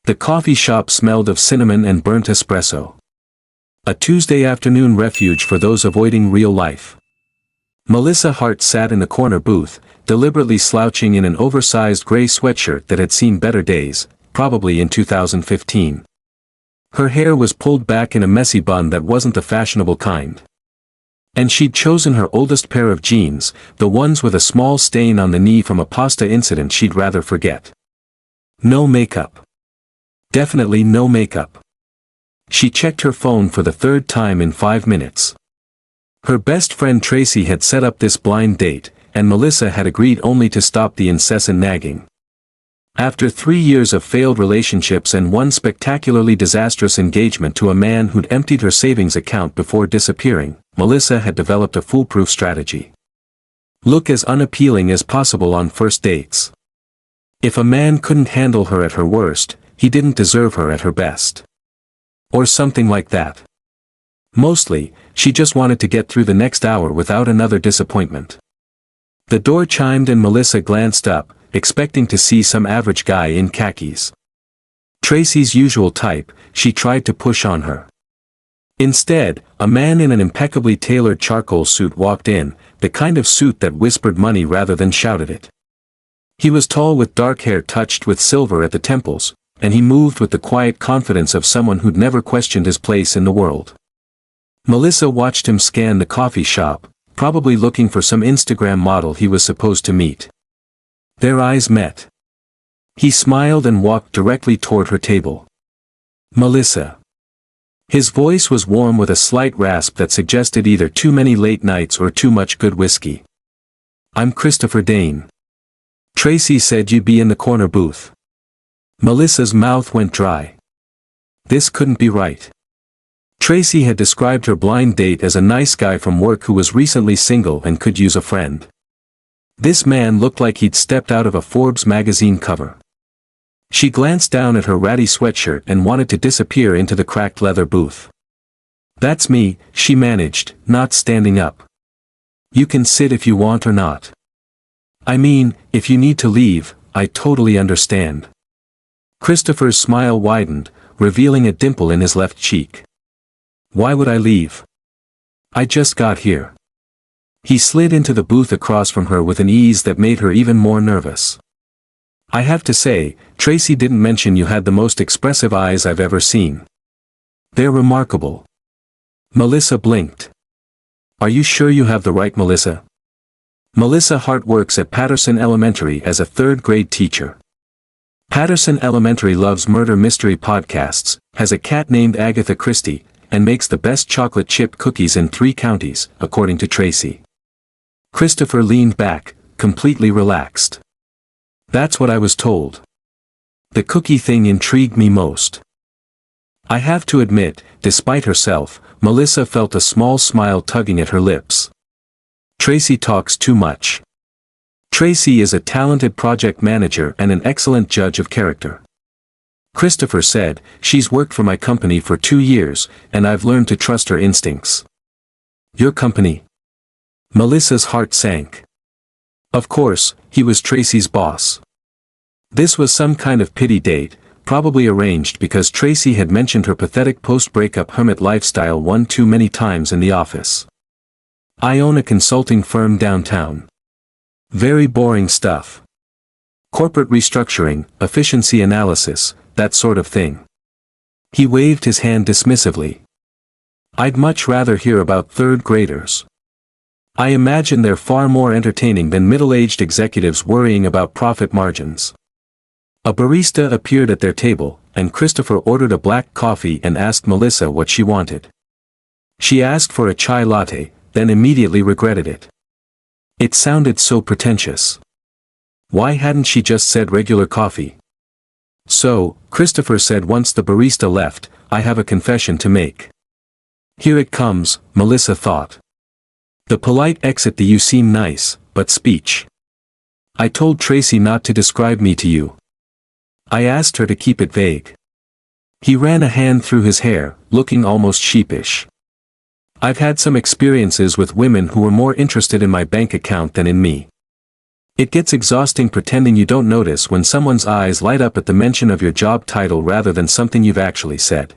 The coffee shop smelled of cinnamon and burnt espresso. A Tuesday afternoon refuge for those avoiding real life. Melissa Hart sat in the corner booth, deliberately slouching in an oversized gray sweatshirt that had seen better days, probably in 2015. Her hair was pulled back in a messy bun that wasn't the fashionable kind. And she'd chosen her oldest pair of jeans, the ones with a small stain on the knee from a pasta incident she'd rather forget. No makeup. Definitely no makeup. She checked her phone for the third time in 5 minutes. Her best friend Tracy had set up this blind date, and Melissa had agreed only to stop the incessant nagging. After 3 years of failed relationships and one spectacularly disastrous engagement to a man who'd emptied her savings account before disappearing, Melissa had developed a foolproof strategy. Look as unappealing as possible on first dates. If a man couldn't handle her at her worst, he didn't deserve her at her best. Or something like that. Mostly, she just wanted to get through the next hour without another disappointment. The door chimed and Melissa glanced up, expecting to see some average guy in khakis. Tracy's usual type, she tried to push on her. Instead, a man in an impeccably tailored charcoal suit walked in, the kind of suit that whispered money rather than shouted it. He was tall with dark hair touched with silver at the temples, and he moved with the quiet confidence of someone who'd never questioned his place in the world. Melissa watched him scan the coffee shop, probably looking for some Instagram model he was supposed to meet. Their eyes met. He smiled and walked directly toward her table. Melissa. His voice was warm with a slight rasp that suggested either too many late nights or too much good whiskey. I'm Christopher Dane. Tracy said you'd be in the corner booth. Melissa's mouth went dry. This couldn't be right. Tracy had described her blind date as a nice guy from work who was recently single and could use a friend. This man looked like he'd stepped out of a Forbes magazine cover. She glanced down at her ratty sweatshirt and wanted to disappear into the cracked leather booth. That's me, she managed, not standing up. You can sit if you want or not. I mean, if you need to leave, I totally understand. Christopher's smile widened, revealing a dimple in his left cheek. Why would I leave? I just got here. He slid into the booth across from her with an ease that made her even more nervous. I have to say, Tracy didn't mention you had the most expressive eyes I've ever seen. They're remarkable. Melissa blinked. Are you sure you have the right Melissa? Melissa Hart works at Patterson Elementary as a third-grade teacher. Patterson Elementary loves murder mystery podcasts, has a cat named Agatha Christie, and makes the best chocolate chip cookies in 3 counties, according to Tracy. Christopher leaned back, completely relaxed. That's what I was told. The cookie thing intrigued me most. I have to admit, despite herself, Melissa felt a small smile tugging at her lips. Tracy talks too much. Tracy is a talented project manager and an excellent judge of character. Christopher said, she's worked for my company for 2 years, and I've learned to trust her instincts. Your company? Melissa's heart sank. Of course, he was Tracy's boss. This was some kind of pity date, probably arranged because Tracy had mentioned her pathetic post-breakup hermit lifestyle one too many times in the office. I own a consulting firm downtown. Very boring stuff. Corporate restructuring, efficiency analysis, that sort of thing. He waved his hand dismissively. I'd much rather hear about third graders. I imagine they're far more entertaining than middle-aged executives worrying about profit margins. A barista appeared at their table, and Christopher ordered a black coffee and asked Melissa what she wanted. She asked for a chai latte, then immediately regretted it. It sounded so pretentious. Why hadn't she just said regular coffee? So, Christopher said once the barista left, I have a confession to make. Here it comes, Melissa thought. The polite exit. The you seem nice, but speech. I told Tracy not to describe me to you. I asked her to keep it vague. He ran a hand through his hair, looking almost sheepish. I've had some experiences with women who were more interested in my bank account than in me. It gets exhausting pretending you don't notice when someone's eyes light up at the mention of your job title rather than something you've actually said.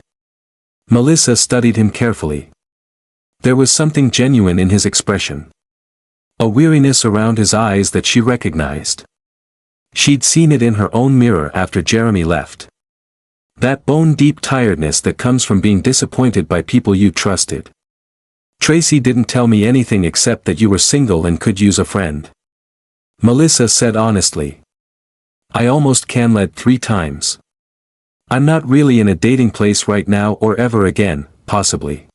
Melissa studied him carefully. There was something genuine in his expression. A weariness around his eyes that she recognized. She'd seen it in her own mirror after Jeremy left. That bone-deep tiredness that comes from being disappointed by people you trusted. Tracy didn't tell me anything except that you were single and could use a friend. Melissa said honestly. I almost can-led 3 times. I'm not really in a dating place right now or ever again, possibly.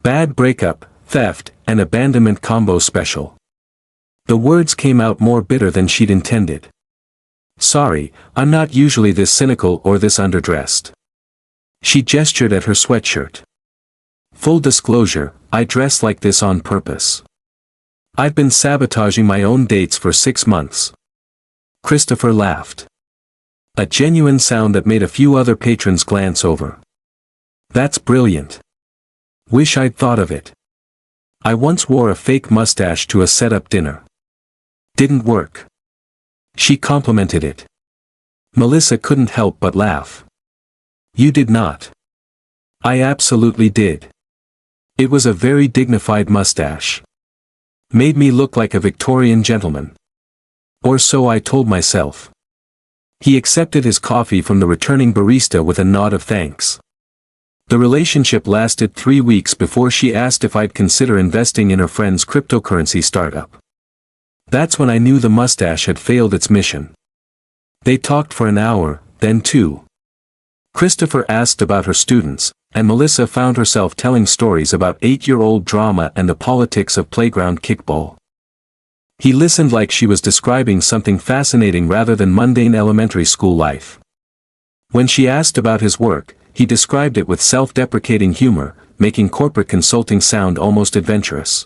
Bad breakup, theft, and abandonment combo special. The words came out more bitter than she'd intended. Sorry, I'm not usually this cynical or this underdressed. She gestured at her sweatshirt. Full disclosure, I dress like this on purpose. I've been sabotaging my own dates for 6 months. Christopher laughed. A genuine sound that made a few other patrons glance over. That's brilliant. Wish I'd thought of it. I once wore a fake mustache to a set-up dinner. Didn't work. She complimented it. Melissa couldn't help but laugh. You did not. I absolutely did. It was a very dignified mustache. Made me look like a Victorian gentleman. Or so I told myself. He accepted his coffee from the returning barista with a nod of thanks. The relationship lasted 3 weeks before she asked if I'd consider investing in her friend's cryptocurrency startup. That's when I knew the mustache had failed its mission. They talked for an hour, then 2. Christopher asked about her students, and Melissa found herself telling stories about 8-year-old drama and the politics of playground kickball. He listened like she was describing something fascinating rather than mundane elementary school life. When she asked about his work, he described it with self-deprecating humor, making corporate consulting sound almost adventurous.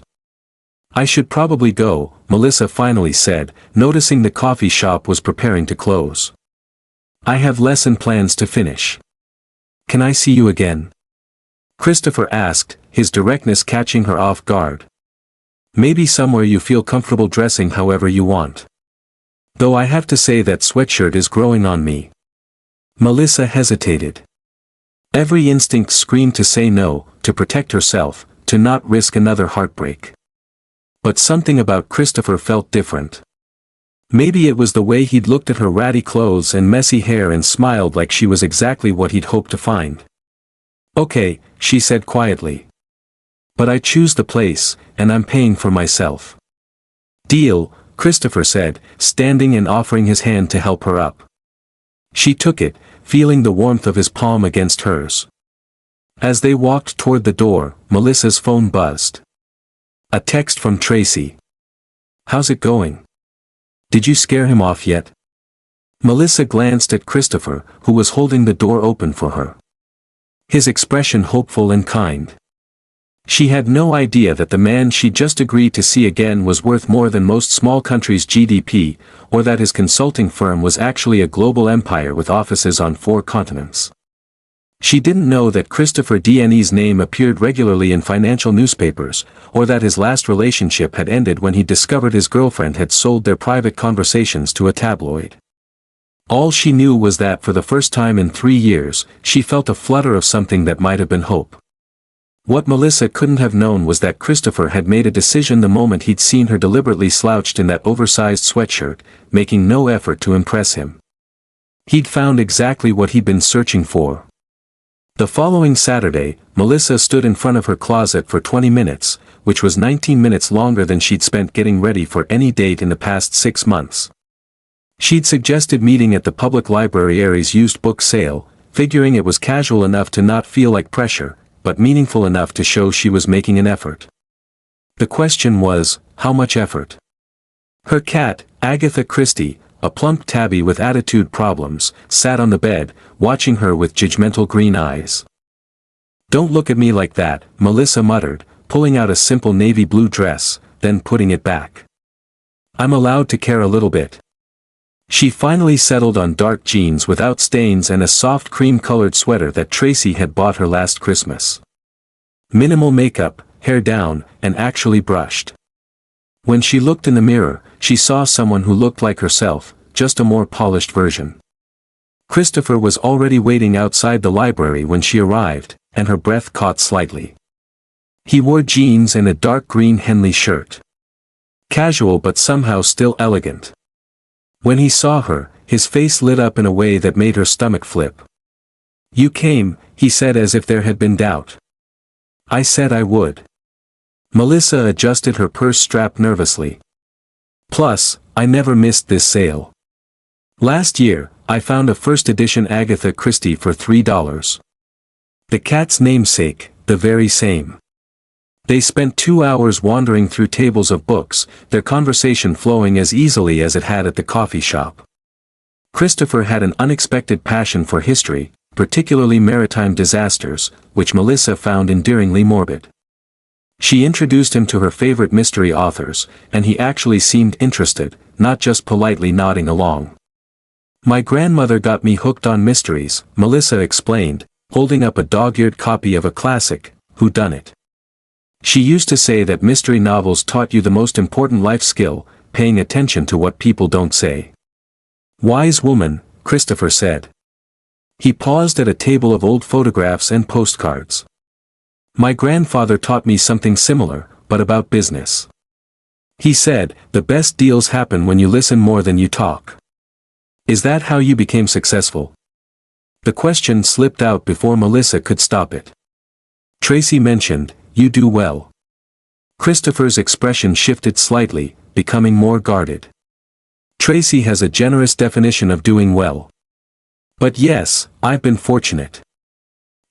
I should probably go, Melissa finally said, noticing the coffee shop was preparing to close. I have lesson plans to finish. Can I see you again? Christopher asked, his directness catching her off guard. Maybe somewhere you feel comfortable dressing however you want. Though I have to say that sweatshirt is growing on me. Melissa hesitated. Every instinct screamed to say no, to protect herself, to not risk another heartbreak. But something about Christopher felt different. Maybe it was the way he'd looked at her ratty clothes and messy hair and smiled like she was exactly what he'd hoped to find. Okay, she said quietly. But I choose the place, and I'm paying for myself. Deal, Christopher said, standing and offering his hand to help her up. She took it, feeling the warmth of his palm against hers. As they walked toward the door, Melissa's phone buzzed. A text from Tracy. How's it going? Did you scare him off yet? Melissa glanced at Christopher, who was holding the door open for her. His expression hopeful and kind. She had no idea that the man she just agreed to see again was worth more than most small countries' GDP, or that his consulting firm was actually a global empire with offices on 4 continents. She didn't know that Christopher Dne's name appeared regularly in financial newspapers, or that his last relationship had ended when he discovered his girlfriend had sold their private conversations to a tabloid. All she knew was that for the first time in 3 years, she felt a flutter of something that might have been hope. What Melissa couldn't have known was that Christopher had made a decision the moment he'd seen her deliberately slouched in that oversized sweatshirt, making no effort to impress him. He'd found exactly what he'd been searching for. The following Saturday, Melissa stood in front of her closet for 20 minutes, which was 19 minutes longer than she'd spent getting ready for any date in the past 6 months. She'd suggested meeting at the public library area's used book sale, figuring it was casual enough to not feel like pressure, but meaningful enough to show she was making an effort. The question was, how much effort? Her cat, Agatha Christie, a plump tabby with attitude problems, sat on the bed, watching her with judgmental green eyes. Don't look at me like that, Melissa muttered, pulling out a simple navy blue dress, then putting it back. I'm allowed to care a little bit. She finally settled on dark jeans without stains and a soft cream-colored sweater that Tracy had bought her last Christmas. Minimal makeup, hair down, and actually brushed. When she looked in the mirror, she saw someone who looked like herself, just a more polished version. Christopher was already waiting outside the library when she arrived, and her breath caught slightly. He wore jeans and a dark green Henley shirt. Casual but somehow still elegant. When he saw her, his face lit up in a way that made her stomach flip. "You came," he said as if there had been doubt. "I said I would." Melissa adjusted her purse strap nervously. "Plus, I never missed this sale. Last year, I found a first edition Agatha Christie for $3. The cat's namesake, the very same." They spent 2 hours wandering through tables of books, their conversation flowing as easily as it had at the coffee shop. Christopher had an unexpected passion for history, particularly maritime disasters, which Melissa found endearingly morbid. She introduced him to her favorite mystery authors, and he actually seemed interested, not just politely nodding along. "My grandmother got me hooked on mysteries," Melissa explained, holding up a dog-eared copy of a classic, Whodunit. "She used to say that mystery novels taught you the most important life skill, paying attention to what people don't say." "Wise woman," Christopher said. He paused at a table of old photographs and postcards. "My grandfather taught me something similar, but about business. He said, the best deals happen when you listen more than you talk." "Is that how you became successful?" The question slipped out before Melissa could stop it. "Tracy mentioned, you do well." Christopher's expression shifted slightly, becoming more guarded. "Tracy has a generous definition of doing well. But yes, I've been fortunate."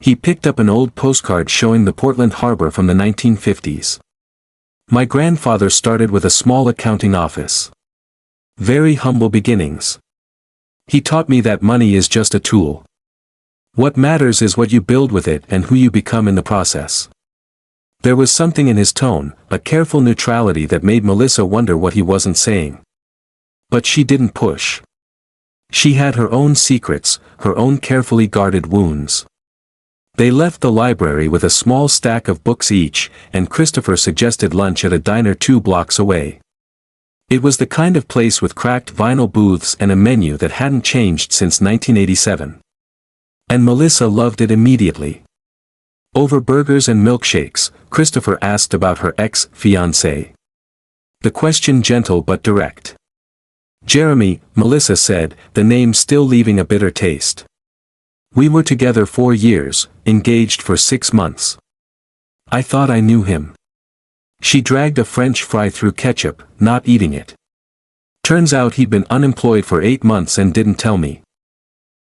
He picked up an old postcard showing the Portland harbor from the 1950s. "My grandfather started with a small accounting office. Very humble beginnings. He taught me that money is just a tool. What matters is what you build with it and who you become in the process." There was something in his tone, a careful neutrality that made Melissa wonder what he wasn't saying. But she didn't push. She had her own secrets, her own carefully guarded wounds. They left the library with a small stack of books each, and Christopher suggested lunch at a diner 2 blocks away. It was the kind of place with cracked vinyl booths and a menu that hadn't changed since 1987. And Melissa loved it immediately. Over burgers and milkshakes, Christopher asked about her ex-fiancé. The question gentle but direct. "Jeremy," Melissa said, the name still leaving a bitter taste. "We were together 4 years, engaged for 6 months. I thought I knew him." She dragged a French fry through ketchup, not eating it. "Turns out he'd been unemployed for 8 months and didn't tell me.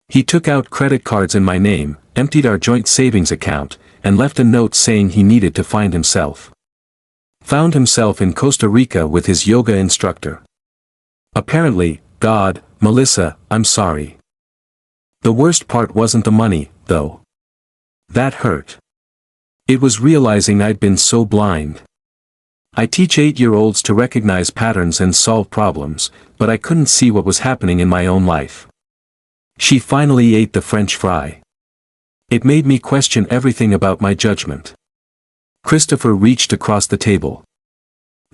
He took out credit cards in my name, emptied our joint savings account, and left a note saying he needed to find himself. Found himself in Costa Rica with his yoga instructor. Apparently, God, Melissa, I'm sorry. The worst part wasn't the money, though. That hurt. It was realizing I'd been so blind. I teach 8-year-olds to recognize patterns and solve problems, but I couldn't see what was happening in my own life." She finally ate the French fry. "It made me question everything about my judgment." Christopher reached across the table.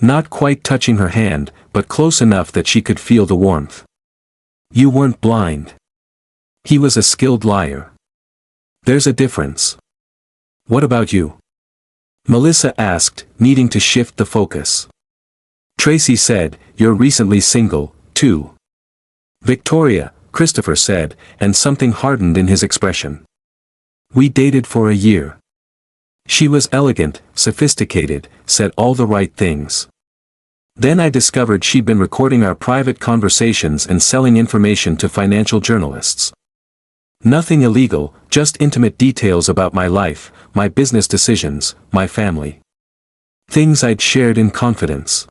Not quite touching her hand, but close enough that she could feel the warmth. "You weren't blind. He was a skilled liar. There's a difference." "What about you?" Melissa asked, needing to shift the focus. Tracy said, "You're recently single, too." "Victoria," Christopher said, and something hardened in his expression. "We dated for a year. She was elegant, sophisticated, said all the right things. Then I discovered she'd been recording our private conversations and selling information to financial journalists. Nothing illegal, just intimate details about my life, my business decisions, my family. Things I'd shared in confidence."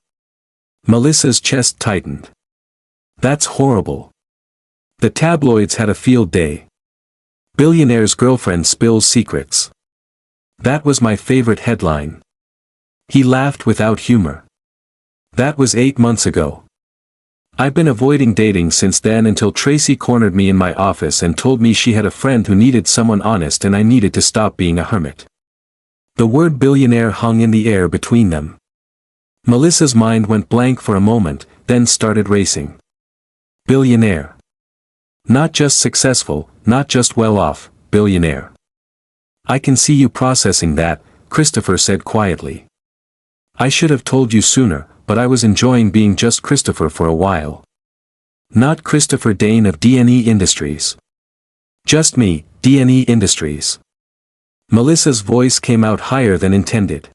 Melissa's chest tightened. "That's horrible. The tabloids had a field day. Billionaire's girlfriend spills secrets. That was my favorite headline." He laughed without humor. "That was 8 months ago. I've been avoiding dating since then until Tracy cornered me in my office and told me she had a friend who needed someone honest and I needed to stop being a hermit." The word billionaire hung in the air between them. Melissa's mind went blank for a moment, then started racing. Billionaire. Not just successful, not just well-off, billionaire. I can see you processing that, Christopher said quietly. I should have told you sooner, but I was enjoying being just Christopher for a while. Not Christopher Dane of D&E Industries. Just me, D&E Industries. Melissa's voice came out higher than intended.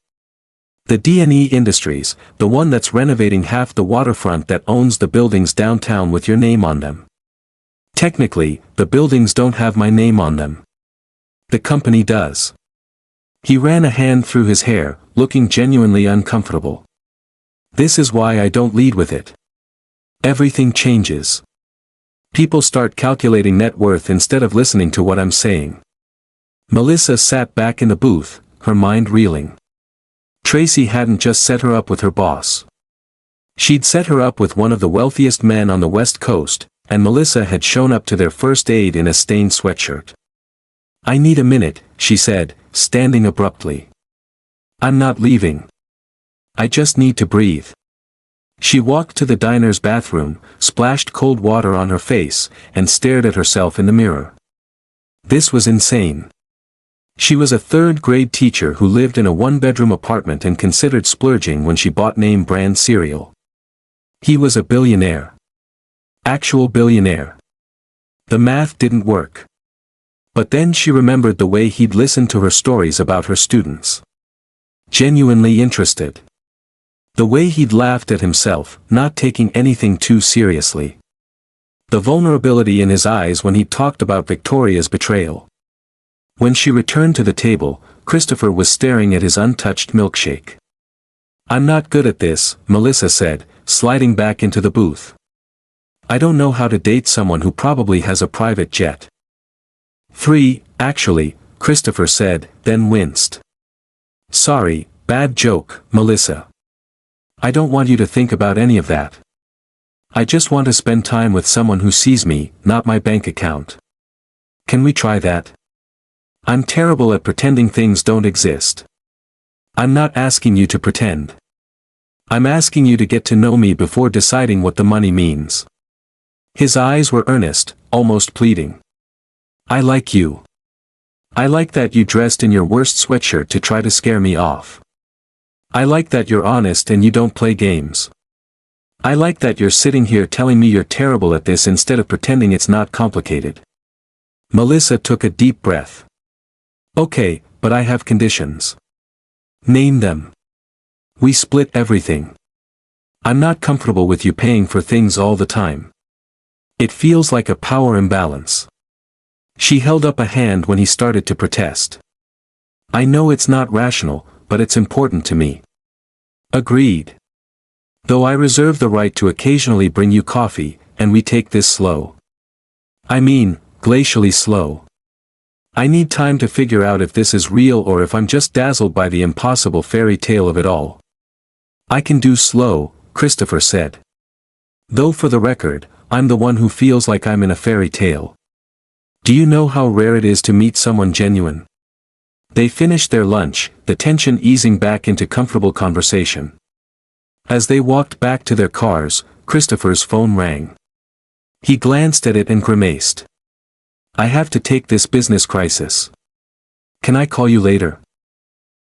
The D&E Industries, the one that's renovating half the waterfront that owns the buildings downtown with your name on them. Technically, the buildings don't have my name on them. The company does. He ran a hand through his hair, looking genuinely uncomfortable. This is why I don't lead with it. Everything changes. People start calculating net worth instead of listening to what I'm saying. Melissa sat back in the booth, her mind reeling. Tracy hadn't just set her up with her boss. She'd set her up with one of the wealthiest men on the West Coast, and Melissa had shown up to their first aid in a stained sweatshirt. I need a minute, she said, standing abruptly. I'm not leaving. I just need to breathe. She walked to the diner's bathroom, splashed cold water on her face, and stared at herself in the mirror. This was insane. She was a third-grade teacher who lived in a one-bedroom apartment and considered splurging when she bought name-brand cereal. He was a billionaire. Actual billionaire. The math didn't work. But then she remembered the way he'd listened to her stories about her students. Genuinely interested. The way he'd laughed at himself, not taking anything too seriously. The vulnerability in his eyes when he talked about Victoria's betrayal. When she returned to the table, Christopher was staring at his untouched milkshake. I'm not good at this, Melissa said, sliding back into the booth. I don't know how to date someone who probably has a private jet. 3, actually, Christopher said, then winced. Sorry, bad joke, Melissa. I don't want you to think about any of that. I just want to spend time with someone who sees me, not my bank account. Can we try that? I'm terrible at pretending things don't exist. I'm not asking you to pretend. I'm asking you to get to know me before deciding what the money means. His eyes were earnest, almost pleading. I like you. I like that you dressed in your worst sweatshirt to try to scare me off. I like that you're honest and you don't play games. I like that you're sitting here telling me you're terrible at this instead of pretending it's not complicated. Melissa took a deep breath. Okay, but I have conditions. Name them. We split everything. I'm not comfortable with you paying for things all the time. It feels like a power imbalance. She held up a hand when he started to protest. I know it's not rational, but it's important to me. Agreed. Though I reserve the right to occasionally bring you coffee, and we take this slow. I mean, glacially slow. I need time to figure out if this is real or if I'm just dazzled by the impossible fairy tale of it all. I can do slow, Christopher said. Though for the record, I'm the one who feels like I'm in a fairy tale. Do you know how rare it is to meet someone genuine? They finished their lunch, the tension easing back into comfortable conversation. As they walked back to their cars, Christopher's phone rang. He glanced at it and grimaced. I have to take this business crisis. Can I call you later?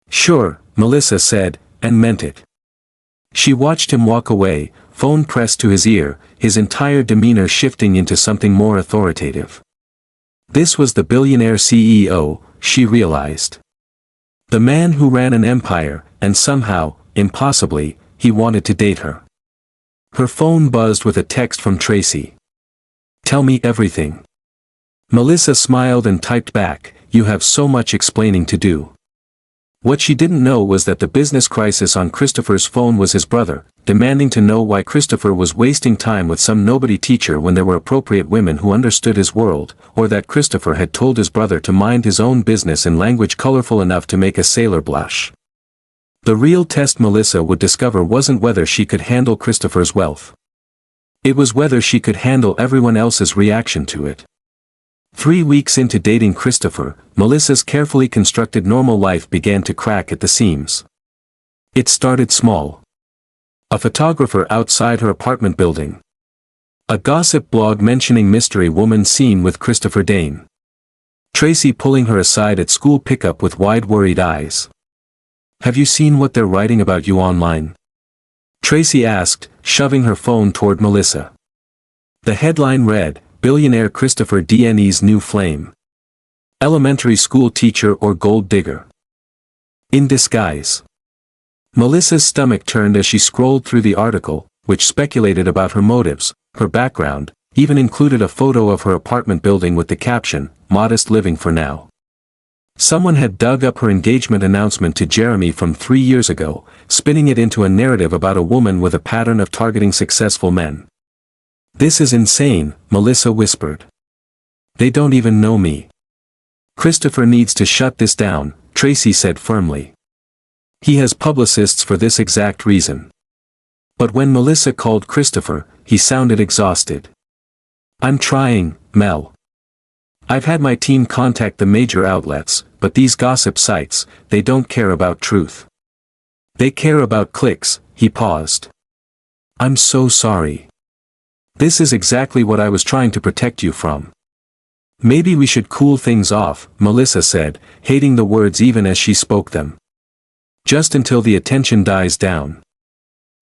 Sure, Melissa said, and meant it. She watched him walk away, phone pressed to his ear, his entire demeanor shifting into something more authoritative. This was the billionaire CEO, she realized. The man who ran an empire, and somehow, impossibly, he wanted to date her. Her phone buzzed with a text from Tracy. Tell me everything. Melissa smiled and typed back, you have so much explaining to do. What she didn't know was that the business crisis on Christopher's phone was his brother, demanding to know why Christopher was wasting time with some nobody teacher when there were appropriate women who understood his world, or that Christopher had told his brother to mind his own business in language colorful enough to make a sailor blush. The real test Melissa would discover wasn't whether she could handle Christopher's wealth. It was whether she could handle everyone else's reaction to it. 3 weeks into dating Christopher, Melissa's carefully constructed normal life began to crack at the seams. It started small. A photographer outside her apartment building. A gossip blog mentioning mystery woman seen with Christopher Dane. Tracy pulling her aside at school pickup with wide worried eyes. Have you seen what they're writing about you online? Tracy asked, shoving her phone toward Melissa. The headline read, Billionaire Christopher Dane's New Flame. Elementary school teacher or gold digger? In disguise. Melissa's stomach turned as she scrolled through the article, which speculated about her motives, her background, even included a photo of her apartment building with the caption, Modest living for now. Someone had dug up her engagement announcement to Jeremy from 3 years ago, spinning it into a narrative about a woman with a pattern of targeting successful men. This is insane, Melissa whispered. They don't even know me. Christopher needs to shut this down, Tracy said firmly. He has publicists for this exact reason. But when Melissa called Christopher, he sounded exhausted. I'm trying, Mel. I've had my team contact the major outlets, but these gossip sites, they don't care about truth. They care about clicks, he paused. I'm so sorry. This is exactly what I was trying to protect you from. Maybe we should cool things off, Melissa said, hating the words even as she spoke them. Just until the attention dies down.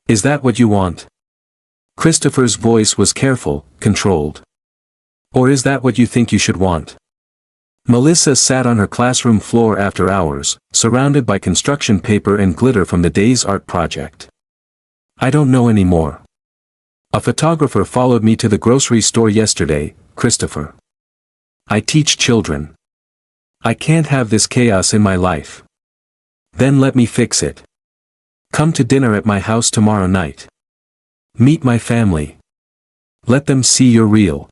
Is that what you want? Christopher's voice was careful, controlled. Or is that what you think you should want? Melissa sat on her classroom floor after hours, surrounded by construction paper and glitter from the day's art project. I don't know anymore. A photographer followed me to the grocery store yesterday, Christopher. I teach children. I can't have this chaos in my life. Then let me fix it. Come to dinner at my house tomorrow night. Meet my family. Let them see you're real.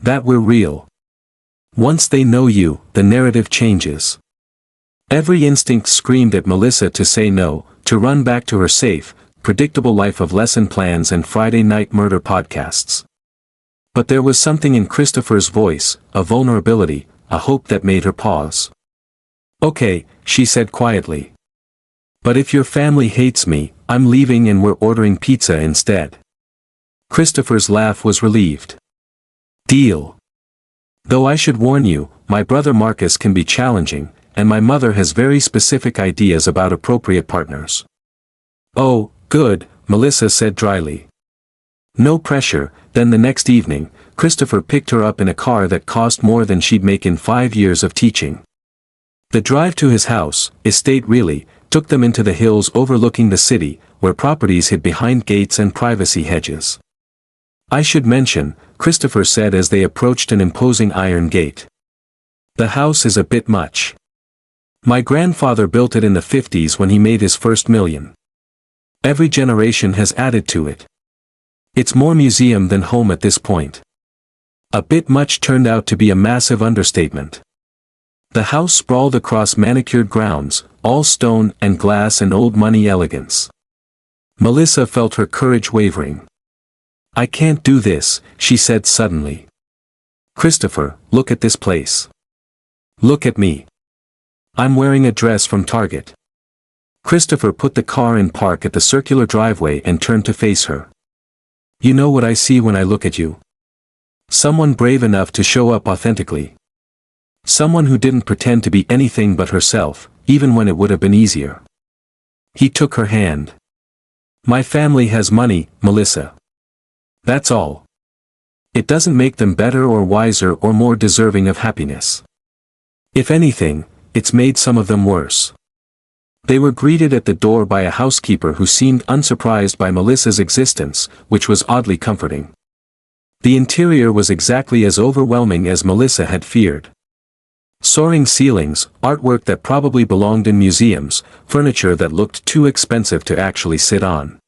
That we're real. Once they know you, the narrative changes. Every instinct screamed at Melissa to say no, to run back to her safe, predictable life of lesson plans and Friday night murder podcasts. But there was something in Christopher's voice, a vulnerability, a hope that made her pause. Okay, she said quietly. But if your family hates me, I'm leaving and we're ordering pizza instead. Christopher's laugh was relieved. Deal. Though I should warn you, my brother Marcus can be challenging, and my mother has very specific ideas about appropriate partners. Oh, good, Melissa said dryly. No pressure. Then the next evening, Christopher picked her up in a car that cost more than she'd make in 5 years of teaching. The drive to his house, estate really, took them into the hills overlooking the city, where properties hid behind gates and privacy hedges. I should mention, Christopher said as they approached an imposing iron gate. The house is a bit much. My grandfather built it in the 50s when he made his first million. Every generation has added to it. It's more museum than home at this point. A bit much turned out to be a massive understatement. The house sprawled across manicured grounds, all stone and glass and old money elegance. Melissa felt her courage wavering. I can't do this, she said suddenly. Christopher, look at this place. Look at me. I'm wearing a dress from Target. Christopher put the car in park at the circular driveway and turned to face her. You know what I see when I look at you? Someone brave enough to show up authentically. Someone who didn't pretend to be anything but herself, even when it would have been easier. He took her hand. My family has money, Melissa. That's all. It doesn't make them better or wiser or more deserving of happiness. If anything, it's made some of them worse. They were greeted at the door by a housekeeper who seemed unsurprised by Melissa's existence, which was oddly comforting. The interior was exactly as overwhelming as Melissa had feared. Soaring ceilings, artwork that probably belonged in museums, furniture that looked too expensive to actually sit on.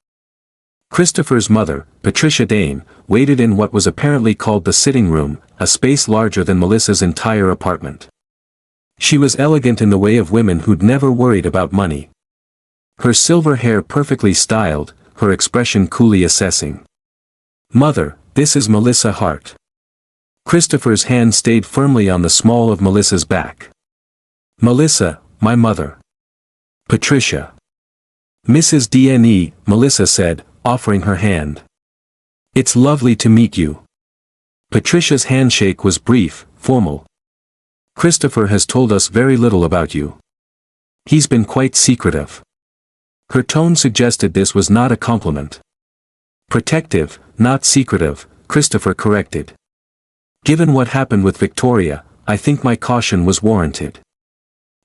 Christopher's mother, Patricia Dane, waited in what was apparently called the sitting room, a space larger than Melissa's entire apartment. She was elegant in the way of women who'd never worried about money. Her silver hair perfectly styled, her expression coolly assessing. Mother, this is Melissa Hart. Christopher's hand stayed firmly on the small of Melissa's back. Melissa, my mother. Patricia. Mrs. DNE, Melissa said, offering her hand. It's lovely to meet you. Patricia's handshake was brief, formal. Christopher has told us very little about you. He's been quite secretive. Her tone suggested this was not a compliment. Protective, not secretive, Christopher corrected. Given what happened with Victoria, I think my caution was warranted.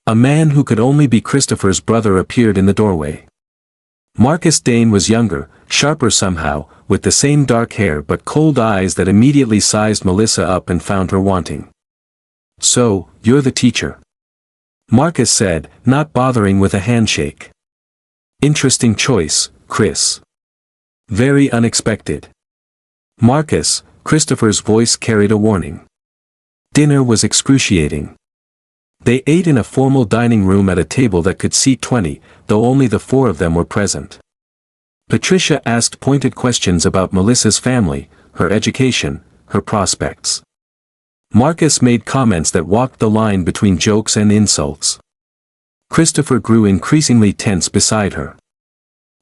A man who could only be Christopher's brother appeared in the doorway. Marcus Dane was younger, sharper somehow, with the same dark hair but cold eyes that immediately sized Melissa up and found her wanting. So, you're the teacher. Marcus said, not bothering with a handshake. Interesting choice, Chris. Very unexpected. Marcus, Christopher's voice carried a warning. Dinner was excruciating. They ate in a formal dining room at a table that could seat 20, though only the 4 of them were present. Patricia asked pointed questions about Melissa's family, her education, her prospects. Marcus made comments that walked the line between jokes and insults. Christopher grew increasingly tense beside her.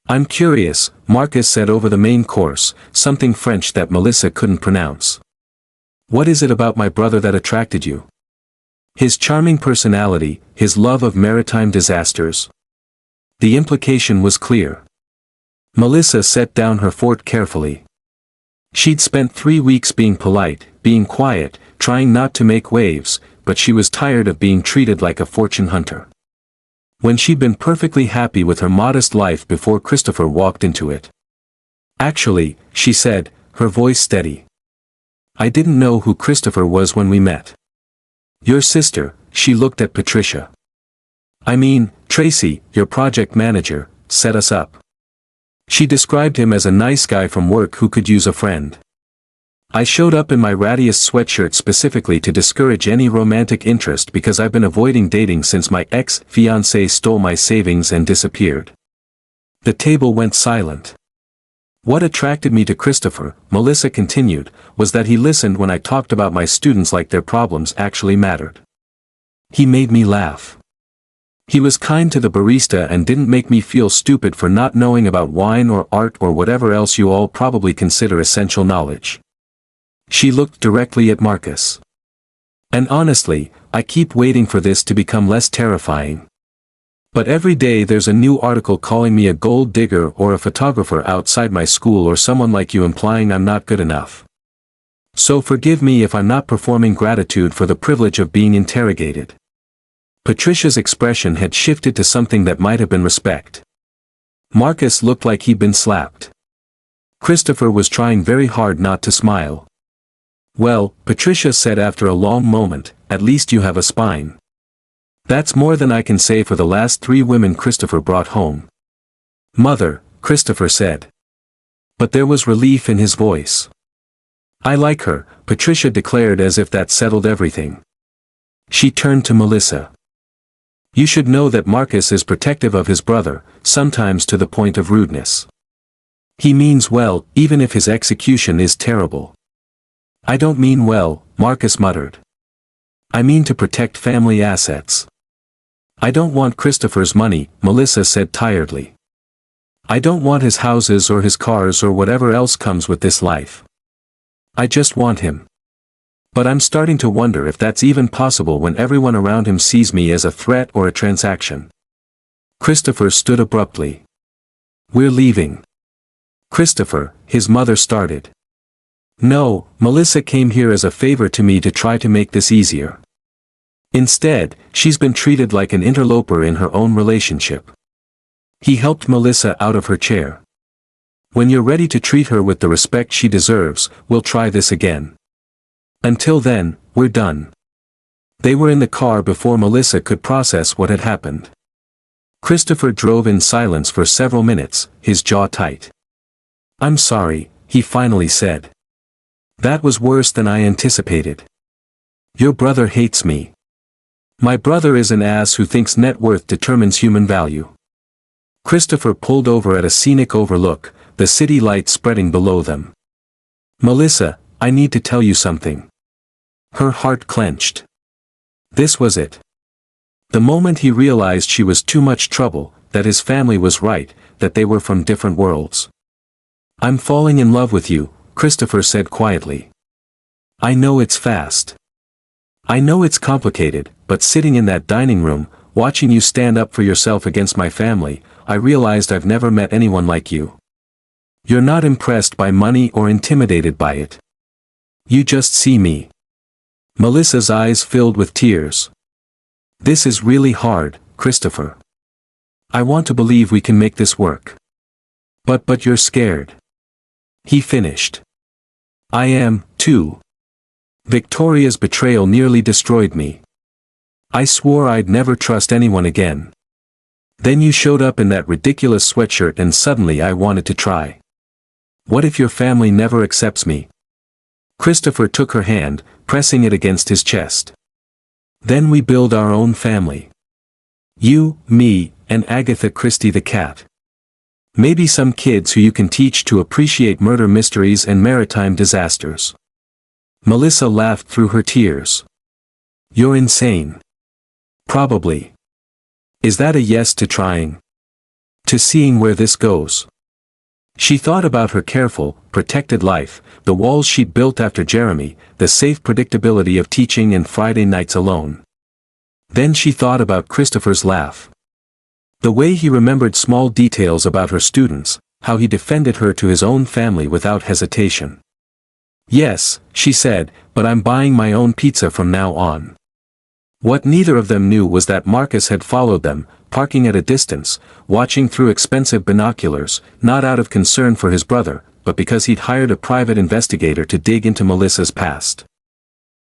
I'm curious, Marcus said over the main course, something French that Melissa couldn't pronounce. What is it about my brother that attracted you? His charming personality, his love of maritime disasters. The implication was clear. Melissa set down her fork carefully. She'd spent 3 weeks being polite, being quiet, trying not to make waves, but she was tired of being treated like a fortune hunter. When she'd been perfectly happy with her modest life before Christopher walked into it. Actually, she said, her voice steady. I didn't know who Christopher was when we met. Your sister, she looked at Patricia. I mean, Tracy, your project manager, set us up. She described him as a nice guy from work who could use a friend. I showed up in my rattiest sweatshirt specifically to discourage any romantic interest because I've been avoiding dating since my ex-fiancé stole my savings and disappeared. The table went silent. What attracted me to Christopher, Melissa continued, was that he listened when I talked about my students like their problems actually mattered. He made me laugh. He was kind to the barista and didn't make me feel stupid for not knowing about wine or art or whatever else you all probably consider essential knowledge. She looked directly at Marcus. And honestly, I keep waiting for this to become less terrifying. But every day there's a new article calling me a gold digger or a photographer outside my school or someone like you implying I'm not good enough. So forgive me if I'm not performing gratitude for the privilege of being interrogated. Patricia's expression had shifted to something that might have been respect. Marcus looked like he'd been slapped. Christopher was trying very hard not to smile. Well, Patricia said after a long moment, at least you have a spine. That's more than I can say for the last 3 women Christopher brought home. Mother, Christopher said. But there was relief in his voice. I like her, Patricia declared as if that settled everything. She turned to Melissa. You should know that Marcus is protective of his brother, sometimes to the point of rudeness. He means well, even if his execution is terrible. I don't mean well, Marcus muttered. I mean to protect family assets. I don't want Christopher's money, Melissa said tiredly. I don't want his houses or his cars or whatever else comes with this life. I just want him. But I'm starting to wonder if that's even possible when everyone around him sees me as a threat or a transaction. Christopher stood abruptly. We're leaving. Christopher, his mother started. No, Melissa came here as a favor to me to try to make this easier. Instead, she's been treated like an interloper in her own relationship. He helped Melissa out of her chair. When you're ready to treat her with the respect she deserves, we'll try this again. Until then, we're done. They were in the car before Melissa could process what had happened. Christopher drove in silence for several minutes, his jaw tight. I'm sorry, he finally said. That was worse than I anticipated. Your brother hates me. My brother is an ass who thinks net worth determines human value. Christopher pulled over at a scenic overlook, the city lights spreading below them. Melissa, I need to tell you something. Her heart clenched. This was it. The moment he realized she was too much trouble, that his family was right, that they were from different worlds. "I'm falling in love with you," Christopher said quietly. "I know it's fast. I know it's complicated, but sitting in that dining room, watching you stand up for yourself against my family, I realized I've never met anyone like you. You're not impressed by money or intimidated by it. You just see me." Melissa's eyes filled with tears. "This is really hard, Christopher. I want to believe we can make this work. But you're scared." He finished. "I am, too. Victoria's betrayal nearly destroyed me. I swore I'd never trust anyone again. Then you showed up in that ridiculous sweatshirt and suddenly I wanted to try. What if your family never accepts me?" Christopher took her hand, pressing it against his chest. "Then we build our own family. You, me, and Agatha Christie the cat. Maybe some kids who you can teach to appreciate murder mysteries and maritime disasters." Melissa laughed through her tears. "You're insane." "Probably. Is that a yes to trying? To seeing where this goes?" She thought about her careful, protected life, the walls she'd built after Jeremy, the safe predictability of teaching and Friday nights alone. Then she thought about Christopher's laugh. The way he remembered small details about her students, how he defended her to his own family without hesitation. "Yes," she said, "but I'm buying my own pizza from now on." What neither of them knew was that Marcus had followed them, parking at a distance, watching through expensive binoculars, not out of concern for his brother, but because he'd hired a private investigator to dig into Melissa's past.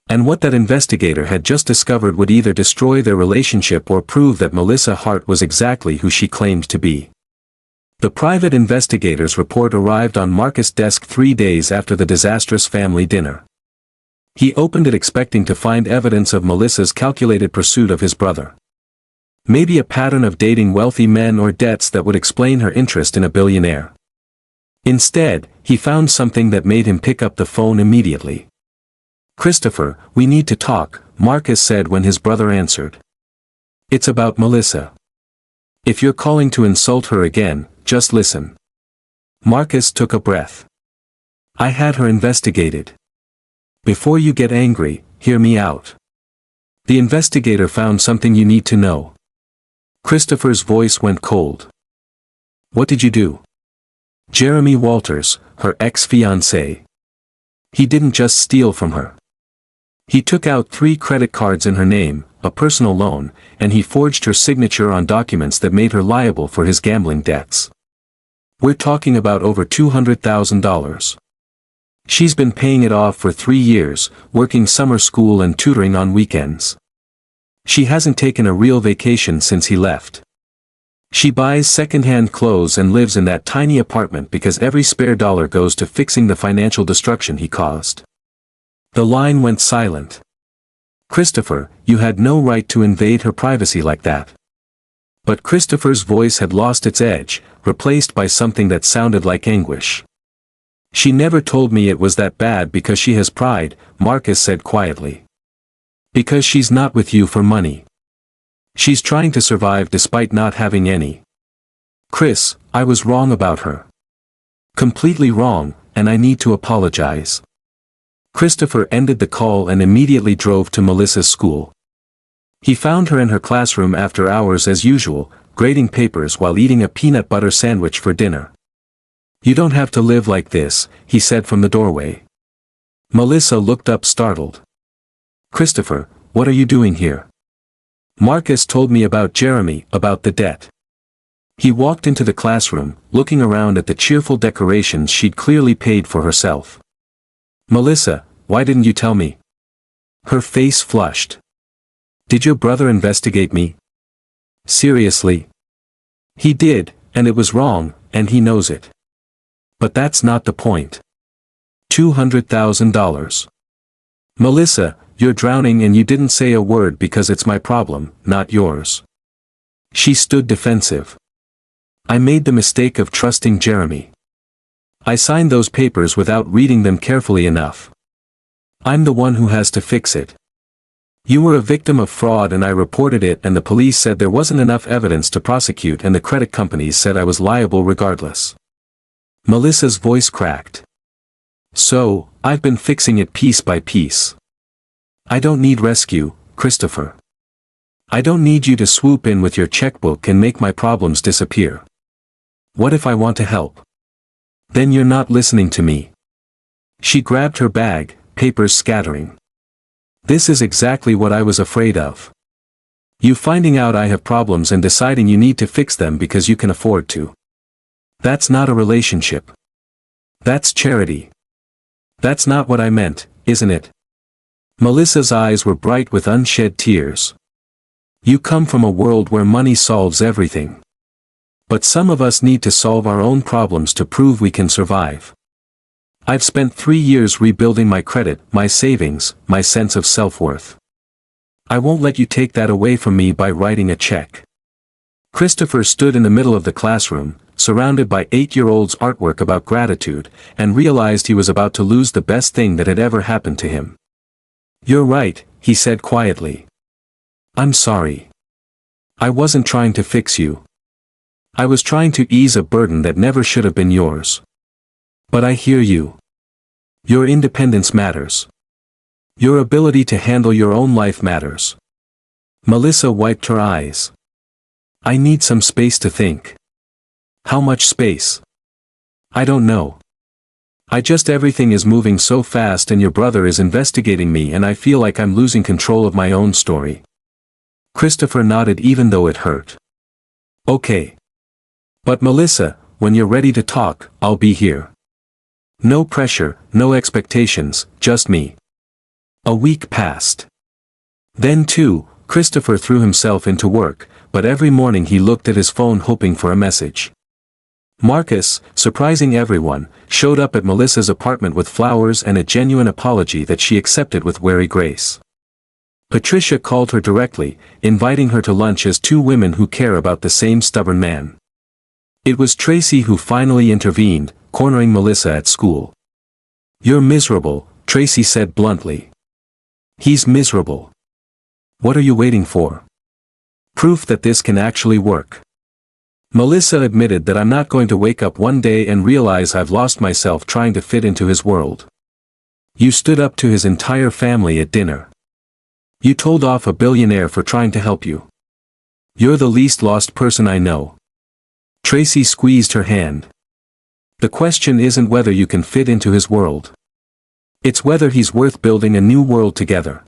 And what that investigator had just discovered would either destroy their relationship or prove that Melissa Hart was exactly who she claimed to be. The private investigator's report arrived on Marcus' desk 3 days after the disastrous family dinner. He opened it expecting to find evidence of Melissa's calculated pursuit of his brother. Maybe a pattern of dating wealthy men or debts that would explain her interest in a billionaire. Instead, he found something that made him pick up the phone immediately. "Christopher, we need to talk," Marcus said when his brother answered. "It's about Melissa. If you're calling to insult her again, just listen." Marcus took a breath. "I had her investigated. Before you get angry, hear me out. The investigator found something you need to know." Christopher's voice went cold. "What did you do?" "Jeremy Walters, her ex-fiancé. He didn't just steal from her. He took out 3 credit cards in her name, a personal loan, and he forged her signature on documents that made her liable for his gambling debts. We're talking about over $200,000. She's been paying it off for 3 years, working summer school and tutoring on weekends. She hasn't taken a real vacation since he left. She buys second-hand clothes and lives in that tiny apartment because every spare dollar goes to fixing the financial destruction he caused." The line went silent. "Christopher, you had no right to invade her privacy like that." But Christopher's voice had lost its edge, replaced by something that sounded like anguish. "She never told me it was that bad because she has pride," Marcus said quietly. "Because she's not with you for money. She's trying to survive despite not having any. Chris, I was wrong about her. Completely wrong, and I need to apologize." Christopher ended the call and immediately drove to Melissa's school. He found her in her classroom after hours as usual, grading papers while eating a peanut butter sandwich for dinner. "You don't have to live like this," he said from the doorway. Melissa looked up startled. "Christopher, what are you doing here?" "Marcus told me about Jeremy, about the debt." He walked into the classroom, looking around at the cheerful decorations she'd clearly paid for herself. "Melissa, why didn't you tell me?" Her face flushed. "Did your brother investigate me?" "Seriously?" "He did, and it was wrong, and he knows it. But that's not the point. $200,000. Melissa, you're drowning and you didn't say a word because it's my problem, not yours." She stood defensive. "I made the mistake of trusting Jeremy. I signed those papers without reading them carefully enough. I'm the one who has to fix it." You were a victim of fraud and I reported it and the police said there wasn't enough evidence to prosecute and the credit companies said I was liable regardless. Melissa's voice cracked. So, I've been fixing it piece by piece. I don't need rescue, Christopher. I don't need you to swoop in with your checkbook and make my problems disappear. What if I want to help? Then you're not listening to me. She grabbed her bag, papers scattering. This is exactly what I was afraid of. You finding out I have problems and deciding you need to fix them because you can afford to. That's not a relationship. That's charity. That's not what I meant, isn't it? Melissa's eyes were bright with unshed tears. You come from a world where money solves everything. But some of us need to solve our own problems to prove we can survive. I've spent 3 years rebuilding my credit, my savings, my sense of self-worth. I won't let you take that away from me by writing a check. Christopher stood in the middle of the classroom, surrounded by 8-year-olds' artwork about gratitude, and realized he was about to lose the best thing that had ever happened to him. You're right, he said quietly. I'm sorry. I wasn't trying to fix you. I was trying to ease a burden that never should have been yours. But I hear you. Your independence matters. Your ability to handle your own life matters. Melissa wiped her eyes. I need some space to think. How much space? I don't know. Everything is moving so fast and your brother is investigating me and I feel like I'm losing control of my own story. Christopher nodded even though it hurt. Okay. But Melissa, when you're ready to talk, I'll be here. No pressure, no expectations, just me. A week passed. Then too, Christopher threw himself into work, but every morning he looked at his phone hoping for a message. Marcus, surprising everyone, showed up at Melissa's apartment with flowers and a genuine apology that she accepted with wary grace. Patricia called her directly, inviting her to lunch as two women who care about the same stubborn man. It was Tracy who finally intervened, cornering Melissa at school. You're miserable, Tracy said bluntly. He's miserable. What are you waiting for? Proof that this can actually work. Melissa admitted that I'm not going to wake up one day and realize I've lost myself trying to fit into his world. You stood up to his entire family at dinner. You told off a billionaire for trying to help you. You're the least lost person I know. Tracy squeezed her hand. The question isn't whether you can fit into his world. It's whether he's worth building a new world together.